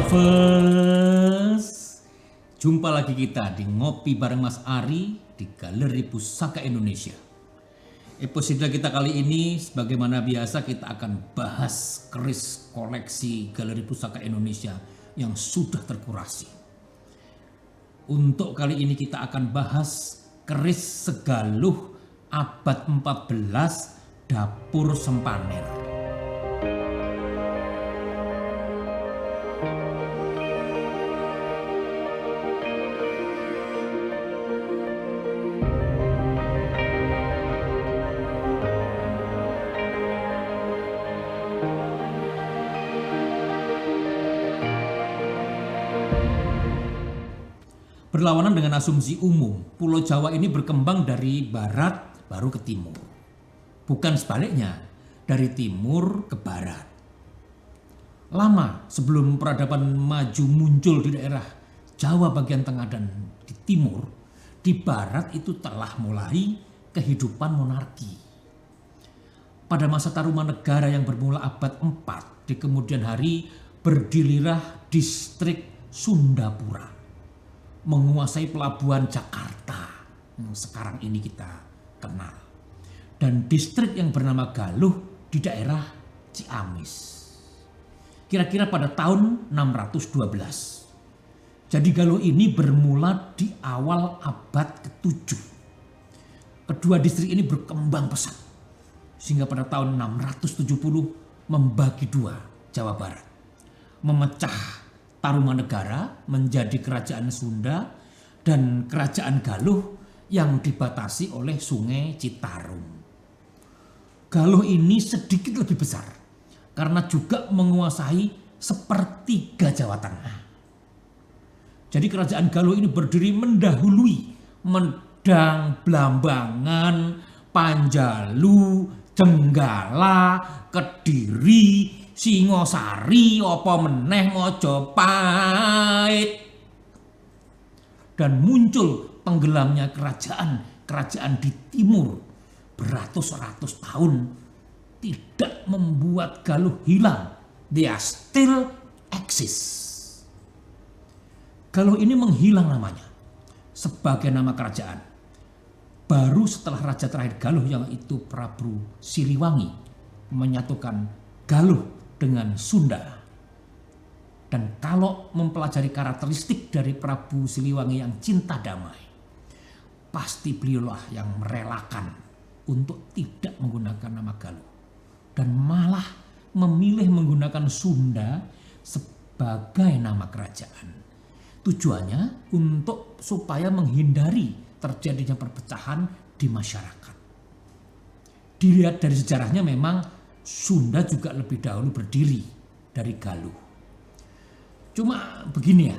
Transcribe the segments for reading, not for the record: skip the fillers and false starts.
Lovers, jumpa lagi kita di Ngopi bareng Mas Ari di Galeri Pusaka Indonesia. Episode kita kali ini sebagaimana biasa kita akan bahas keris koleksi Galeri Pusaka Indonesia yang sudah terkurasi. Untuk kali ini kita akan bahas keris Segaluh abad 14 Dapur Sempaner. Berlawanan dengan asumsi umum, Pulau Jawa ini berkembang dari barat baru ke timur. Bukan sebaliknya, dari timur ke barat. Lama sebelum peradaban maju muncul di daerah Jawa bagian tengah dan di timur, di barat itu telah mulai kehidupan monarki. Pada masa Tarumanegara yang bermula abad 4, di kemudian hari berdirilah distrik Sundapura, menguasai pelabuhan Jakarta yang sekarang ini kita kenal, dan distrik yang bernama Galuh di daerah Ciamis kira-kira pada tahun 612. Jadi Galuh ini bermula di awal abad ke-7. Kedua distrik ini berkembang pesat sehingga pada tahun 670 membagi dua Jawa Barat, memecah Tarumanegara menjadi kerajaan Sunda dan kerajaan Galuh yang dibatasi oleh Sungai Citarum. Galuh ini sedikit lebih besar karena juga menguasai sepertiga Jawa Tengah. Jadi kerajaan Galuh ini berdiri mendahului Medang, Blambangan, Panjalu, Jenggala, Kediri, Singosari, apa meneh Mojopait, dan muncul tenggelamnya kerajaan di timur beratus-ratus tahun tidak membuat Galuh hilang. They are still exist. Galuh ini menghilang namanya sebagai nama kerajaan baru setelah raja terakhir Galuh yaitu Prabu Siliwangi menyatukan Galuh dengan Sunda. Dan kalau mempelajari karakteristik dari Prabu Siliwangi yang cinta damai, pasti beliaulah yang merelakan untuk tidak menggunakan nama Galuh dan malah memilih menggunakan Sunda sebagai nama kerajaan. Tujuannya untuk supaya menghindari terjadinya perpecahan di masyarakat. Dilihat dari sejarahnya memang Sunda juga lebih dahulu berdiri dari Galuh. Cuma begini ya,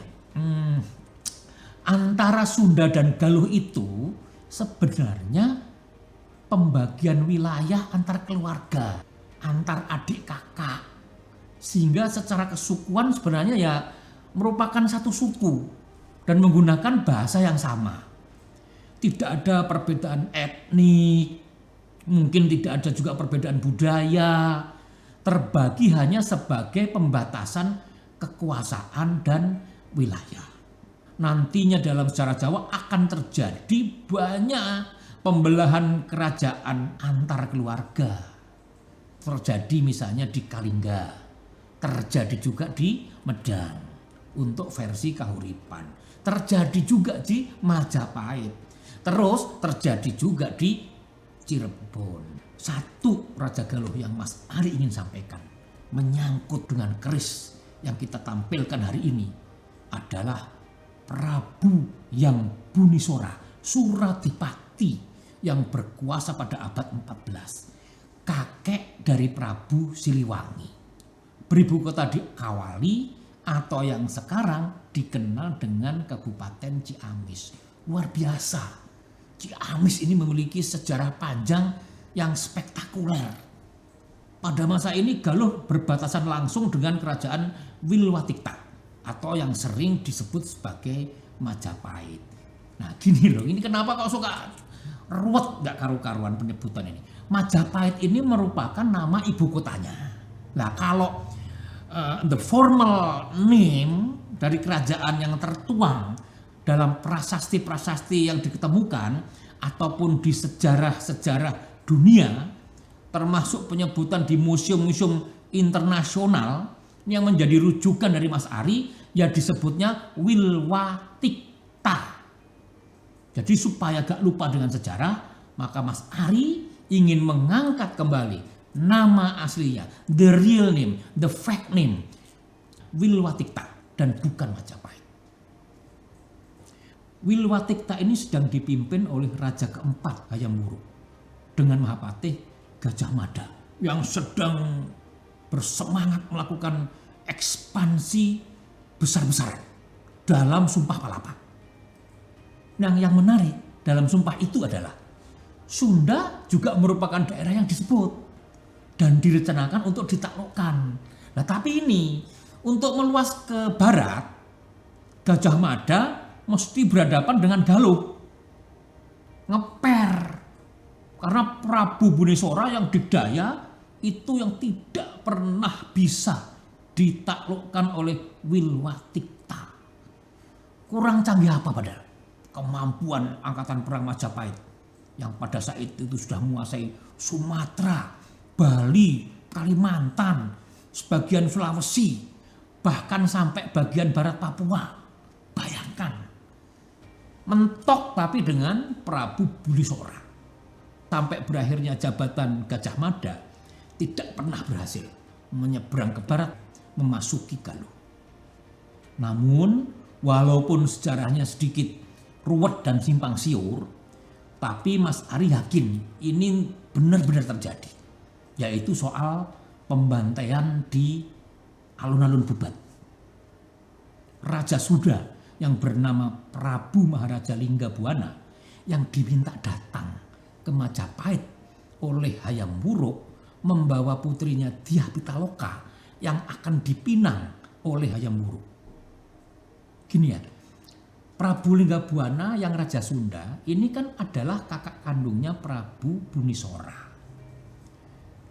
antara Sunda dan Galuh itu sebenarnya pembagian wilayah antar keluarga, antar adik kakak. Sehingga secara kesukuan sebenarnya ya merupakan satu suku dan menggunakan bahasa yang sama. Tidak ada perbedaan etnik, mungkin tidak ada juga perbedaan budaya, terbagi hanya sebagai pembatasan kekuasaan dan wilayah. Nantinya dalam sejarah Jawa akan terjadi banyak pembelahan kerajaan antar keluarga. Terjadi misalnya di Kalingga, terjadi juga di Medang untuk versi Kahuripan, terjadi juga di Majapahit, terus terjadi juga di Cirebon. Satu Raja Galuh yang Mas Ari ingin sampaikan menyangkut dengan keris yang kita tampilkan hari ini adalah Prabu yang Bunisora Suradipati yang berkuasa pada abad 14, kakek dari Prabu Siliwangi, beribu kota di Kawali atau yang sekarang dikenal dengan Kabupaten Ciamis. Luar biasa. Ciamis ini memiliki sejarah panjang yang spektakuler. Pada masa ini Galuh berbatasan langsung dengan kerajaan Wilwatikta atau yang sering disebut sebagai Majapahit. Nah gini loh, ini kenapa kok suka ruwet gak karu-karuan penyebutan ini. Majapahit ini merupakan nama ibu kotanya. Nah kalau the formal name dari kerajaan yang tertuang dalam prasasti-prasasti yang diketemukan ataupun di sejarah-sejarah dunia, termasuk penyebutan di museum-museum internasional yang menjadi rujukan dari Mas Ari, ya disebutnya Wilwatikta. Jadi supaya gak lupa dengan sejarah, maka Mas Ari ingin mengangkat kembali nama aslinya, the real name, the fact name, Wilwatikta dan bukan Majapahit. Wilwatikta ini sedang dipimpin oleh Raja keempat Hayam Wuruk dengan Mahapatih Gajah Mada yang sedang bersemangat melakukan ekspansi besar-besaran dalam Sumpah Palapa. Nah, yang menarik dalam sumpah itu adalah Sunda juga merupakan daerah yang disebut dan direncanakan untuk ditaklukkan. Nah, tapi ini untuk meluas ke barat, Gajah Mada mesti berhadapan dengan Galuh. Ngeper. Karena Prabu Bunisora yang digdaya itu yang tidak pernah bisa ditaklukkan oleh Wilwatikta. Kurang canggih apa padahal? Kemampuan angkatan perang Majapahit yang pada saat itu sudah menguasai Sumatera, Bali, Kalimantan, sebagian Sulawesi, bahkan sampai bagian barat Papua. Bayangkan. Mentok tapi dengan Prabu Bunisora. Sampai berakhirnya jabatan Gajah Mada tidak pernah berhasil menyeberang ke barat memasuki Galuh. Namun walaupun sejarahnya sedikit ruwet dan simpang siur, tapi Mas Ari yakin ini benar-benar terjadi. Yaitu soal pembantaian di alun-alun Bubat. Raja Sunda yang bernama Prabu Maharaja Linggabuana yang diminta datang ke Majapahit oleh Hayam Wuruk membawa putrinya Dyah Pitaloka yang akan dipinang oleh Hayam Wuruk. Gini ya, Prabu Linggabuana yang Raja Sunda ini kan adalah kakak kandungnya Prabu Bunisora.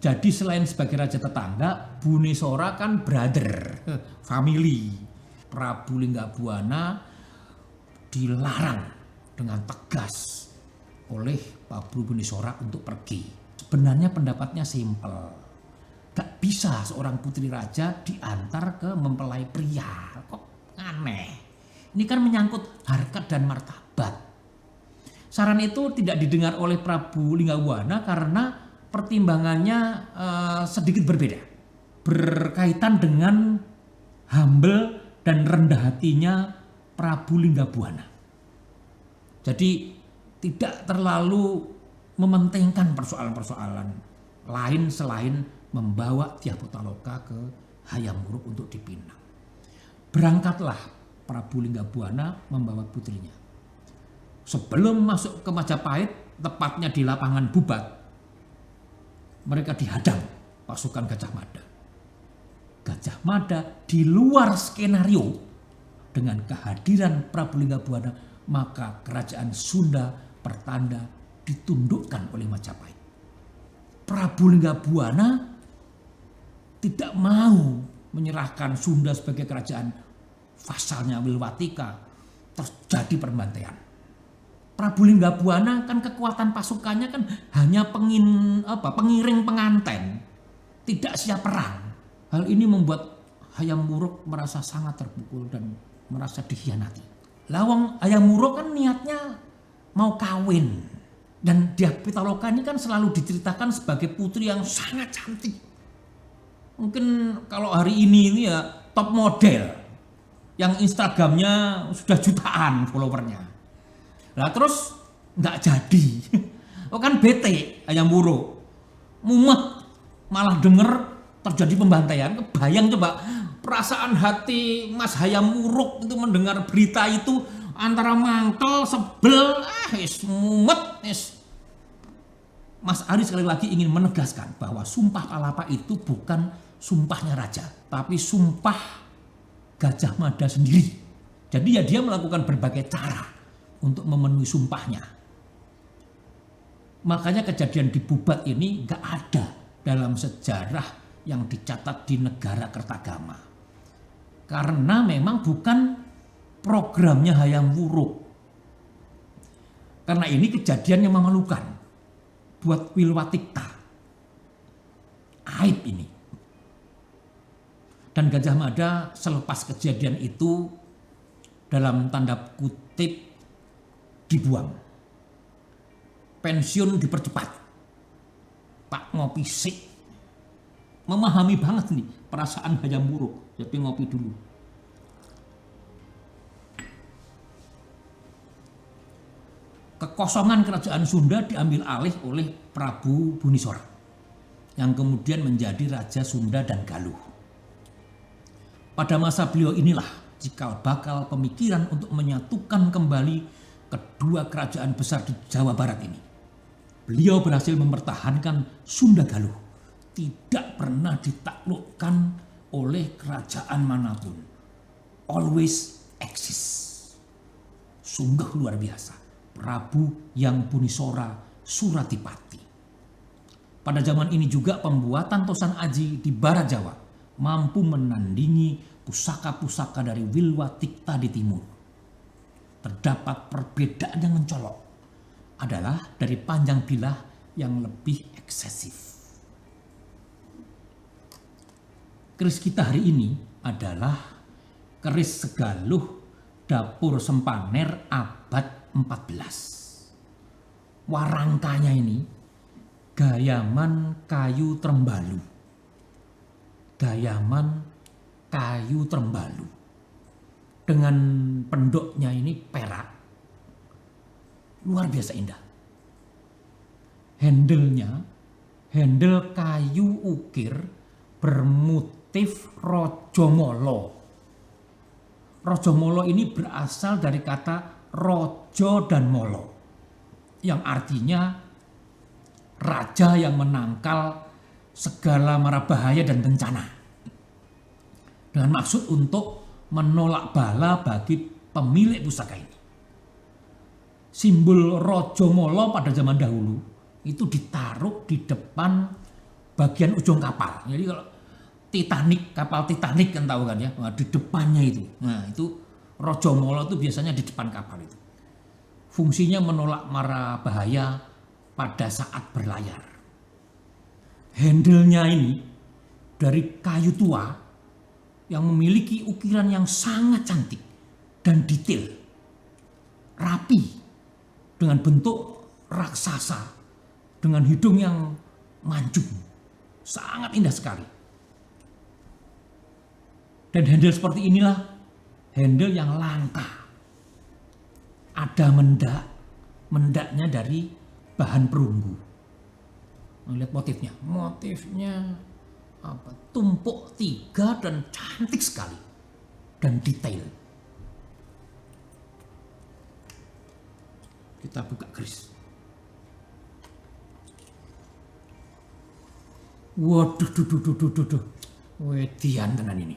Jadi selain sebagai raja tetangga, Bunisora kan brother, family. Prabu Linggabuana dilarang dengan tegas oleh Prabu Bunisora untuk pergi. Sebenarnya pendapatnya simpel. Gak bisa seorang putri raja diantar ke mempelai pria. Kok aneh. Ini kan menyangkut harkat dan martabat. Saran itu tidak didengar oleh Prabu Linggabuana karena pertimbangannya sedikit berbeda. Berkaitan dengan humble dan rendah hatinya Prabu Linggabuana. Jadi tidak terlalu mementingkan persoalan-persoalan lain selain membawa Dyah Pitaloka ke Hayam Wuruk untuk dipinang. Berangkatlah Prabu Linggabuana membawa putrinya. Sebelum masuk ke Majapahit, tepatnya di lapangan Bubat, mereka dihadang pasukan Gajah Mada. Gajah Mada di luar skenario dengan kehadiran Prabu Linggabuana, maka kerajaan Sunda pertanda ditundukkan oleh Majapahit. Prabu Linggabuana tidak mau menyerahkan Sunda sebagai kerajaan vasalnya Wilwatika. Terjadi pembantaian. Prabu Linggabuana kan kekuatan pasukannya kan hanya pengiring penganten, tidak siap perang. Hal ini membuat Hayam Wuruk merasa sangat terpukul dan merasa dikhianati. Lawang Hayam Wuruk kan niatnya mau kawin. Dan Dyah Pitaloka ini kan selalu diceritakan sebagai putri yang sangat cantik. Mungkin kalau hari ini ya top model. Yang Instagramnya sudah jutaan followernya. Lah terus nggak jadi. Oh kan bete Hayam Wuruk. Mumet malah denger terjadi pembantaian. Kebayang coba perasaan hati Mas Hayam Wuruk itu mendengar berita itu antara mangkel, sebel, mumet. Mas Ari sekali lagi ingin menegaskan bahwa Sumpah Palapa itu bukan sumpahnya raja, tapi sumpah Gajah Mada sendiri. Jadi ya dia melakukan berbagai cara untuk memenuhi sumpahnya. Makanya kejadian di Bubat ini gak ada dalam sejarah yang dicatat di negara Kertagama. Karena memang bukan programnya Hayam Wuruk. Karena ini kejadian yang memalukan buat Wilwatikta. Aib ini. Dan Gajah Mada selepas kejadian itu dalam tanda kutip dibuang. Pensiun dipercepat. Pak ngopi sik. Memahami banget nih perasaan Hayam Wuruk. Jadi ngopi dulu. Kekosongan kerajaan Sunda diambil alih oleh Prabu Bunisora yang kemudian menjadi Raja Sunda dan Galuh. Pada masa beliau inilah cikal bakal pemikiran untuk menyatukan kembali kedua kerajaan besar di Jawa Barat ini. Beliau berhasil mempertahankan Sunda Galuh, tidak pernah ditaklukkan oleh kerajaan manapun. Always exist. Sungguh luar biasa. Prabu Yang Bunisora Suratipati. Pada zaman ini juga pembuatan Tosan Aji di Barat Jawa mampu menandingi pusaka-pusaka dari Wilwatikta di timur. Terdapat perbedaan yang mencolok adalah dari panjang bilah yang lebih eksesif. Keris kita hari ini adalah keris Segaluh Dapur Sempaner abad 14. Warangkanya ini gayaman kayu trembalu. Gayaman kayu trembalu. Dengan pendoknya ini perak. Luar biasa indah. Handle kayu ukir bermotif Rajamala. Rajamala ini berasal dari kata Rojo dan Molo, yang artinya raja yang menangkal segala mara bahaya dan bencana, dengan maksud untuk menolak bala bagi pemilik pusaka ini. Simbol Rajamala pada zaman dahulu itu ditaruh di depan bagian ujung kapal. Jadi kalau kapal Titanic kan tahu kan ya, nah, di depannya itu. Nah itu Rajamala itu biasanya di depan kapal itu. Fungsinya menolak mara bahaya pada saat berlayar. Handle-nya ini dari kayu tua yang memiliki ukiran yang sangat cantik dan detail. Rapi dengan bentuk raksasa dengan hidung yang mancung. Sangat indah sekali. Dan handle seperti inilah handle yang langka. Ada mendaknya dari bahan perunggu. Lihat motifnya. Motifnya apa? Tumpuk 3 dan cantik sekali. Dan detail. Kita buka keris. Waduh, Wedian tenan ini.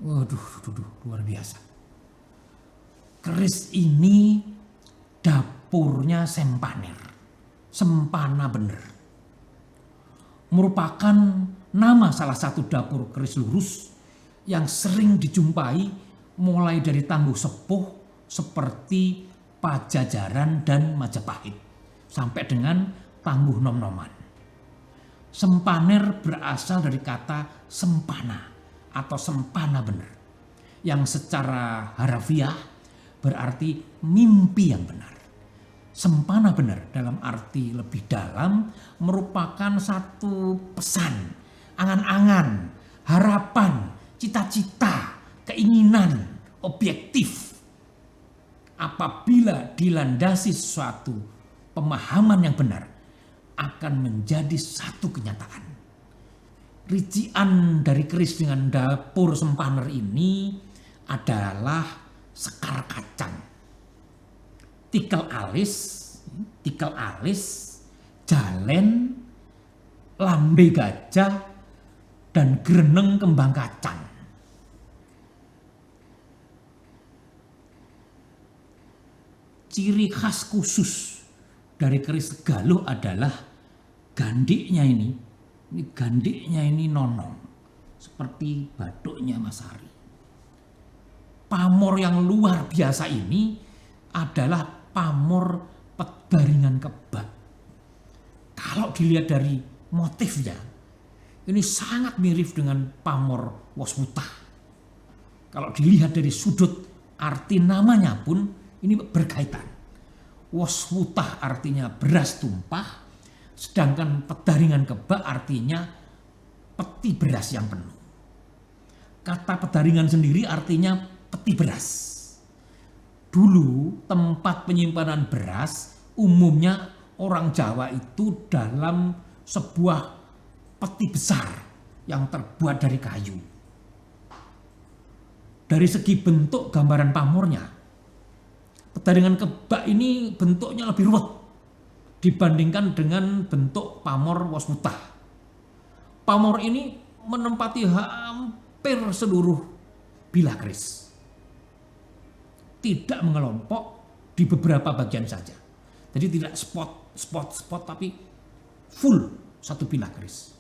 Waduh, luar biasa. Keris ini dapurnya Sempaner. Sempana bener. Merupakan nama salah satu dapur keris lurus yang sering dijumpai mulai dari Tangguh Sepuh seperti Pajajaran dan Majapahit sampai dengan Tangguh Nom-Noman. Sempaner berasal dari kata sempana atau sempana benar, yang secara harafiah berarti mimpi yang benar. Sempana benar dalam arti lebih dalam merupakan satu pesan, angan-angan, harapan, cita-cita, keinginan, objektif. Apabila dilandasi suatu pemahaman yang benar, akan menjadi satu kenyataan. Rincian dari keris dengan dapur Sempaner ini adalah sekar kacang, tikal alis, jalen, lambe gajah, dan greneng kembang kacang. Ciri khas khusus dari keris Segaluh adalah gandiknya ini Ini gandiknya ini nonong, seperti batuknya Mas Ari. Pamor yang luar biasa ini adalah pamor Pedaringan Kebak. Kalau dilihat dari motifnya, ini sangat mirip dengan pamor Woswutah. Kalau dilihat dari sudut arti namanya pun ini berkaitan. Woswutah artinya beras tumpah, sedangkan Pedaringan Kebak artinya peti beras yang penuh. Kata pedaringan sendiri artinya peti beras. Dulu tempat penyimpanan beras umumnya orang Jawa itu dalam sebuah peti besar yang terbuat dari kayu. Dari segi bentuk gambaran pamornya, Pedaringan Kebak ini bentuknya lebih ruwet dibandingkan dengan bentuk pamor Woswutah. Pamor ini menempati hampir seluruh bilah keris. Tidak mengelompok di beberapa bagian saja. Jadi tidak spot tapi full satu bilah keris.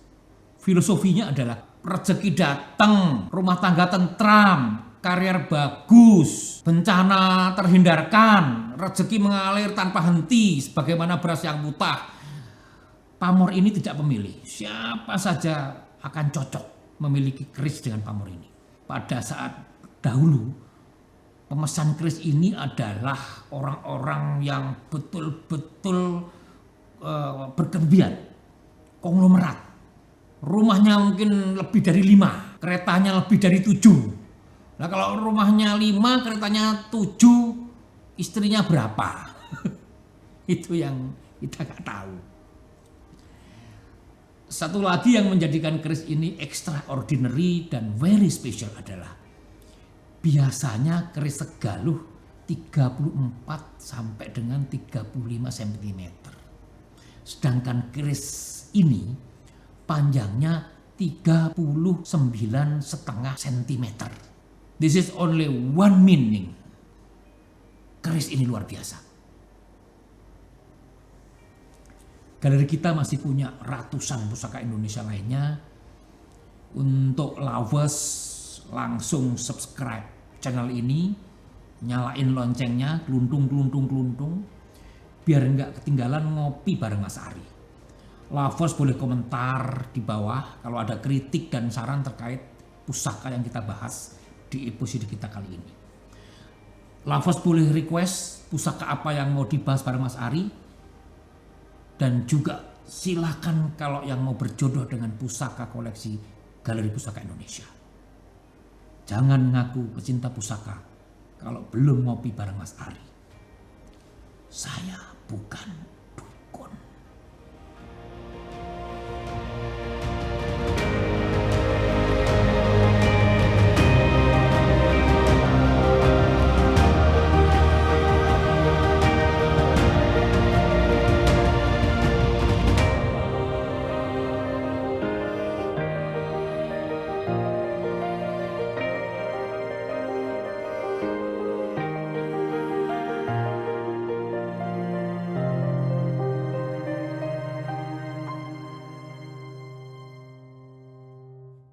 Filosofinya adalah rezeki datang, rumah tangga tentram, karier bagus, bencana terhindarkan, rezeki mengalir tanpa henti sebagaimana beras yang mutah. Pamor ini tidak memilih, siapa saja akan cocok memiliki keris dengan pamor ini. Pada saat dahulu, pemesan keris ini adalah orang-orang yang betul-betul berkelebihan, konglomerat. Rumahnya mungkin lebih dari 5, keretanya lebih dari 7. Nah kalau rumahnya 5, keretanya 7, istrinya berapa? Itu yang kita nggak tahu. Satu lagi yang menjadikan keris ini extraordinary dan very special adalah biasanya keris Segaluh 34 sampai dengan 35 cm. Sedangkan keris ini panjangnya 39,5 cm. This is only one meaning. Keris ini luar biasa. Galeri kita masih punya ratusan pusaka Indonesia lainnya. Untuk lovers langsung subscribe channel ini, nyalain loncengnya, keluntung, biar nggak ketinggalan ngopi bareng Mas Ari. Lovers boleh komentar di bawah kalau ada kritik dan saran terkait pusaka yang kita bahas di episode kita kali ini. Lovers boleh request pusaka apa yang mau dibahas bareng Mas Ari. Dan juga silakan kalau yang mau berjodoh dengan pusaka koleksi Galeri Pusaka Indonesia. Jangan ngaku pecinta pusaka kalau belum ngopi bareng Mas Ari. Saya bukan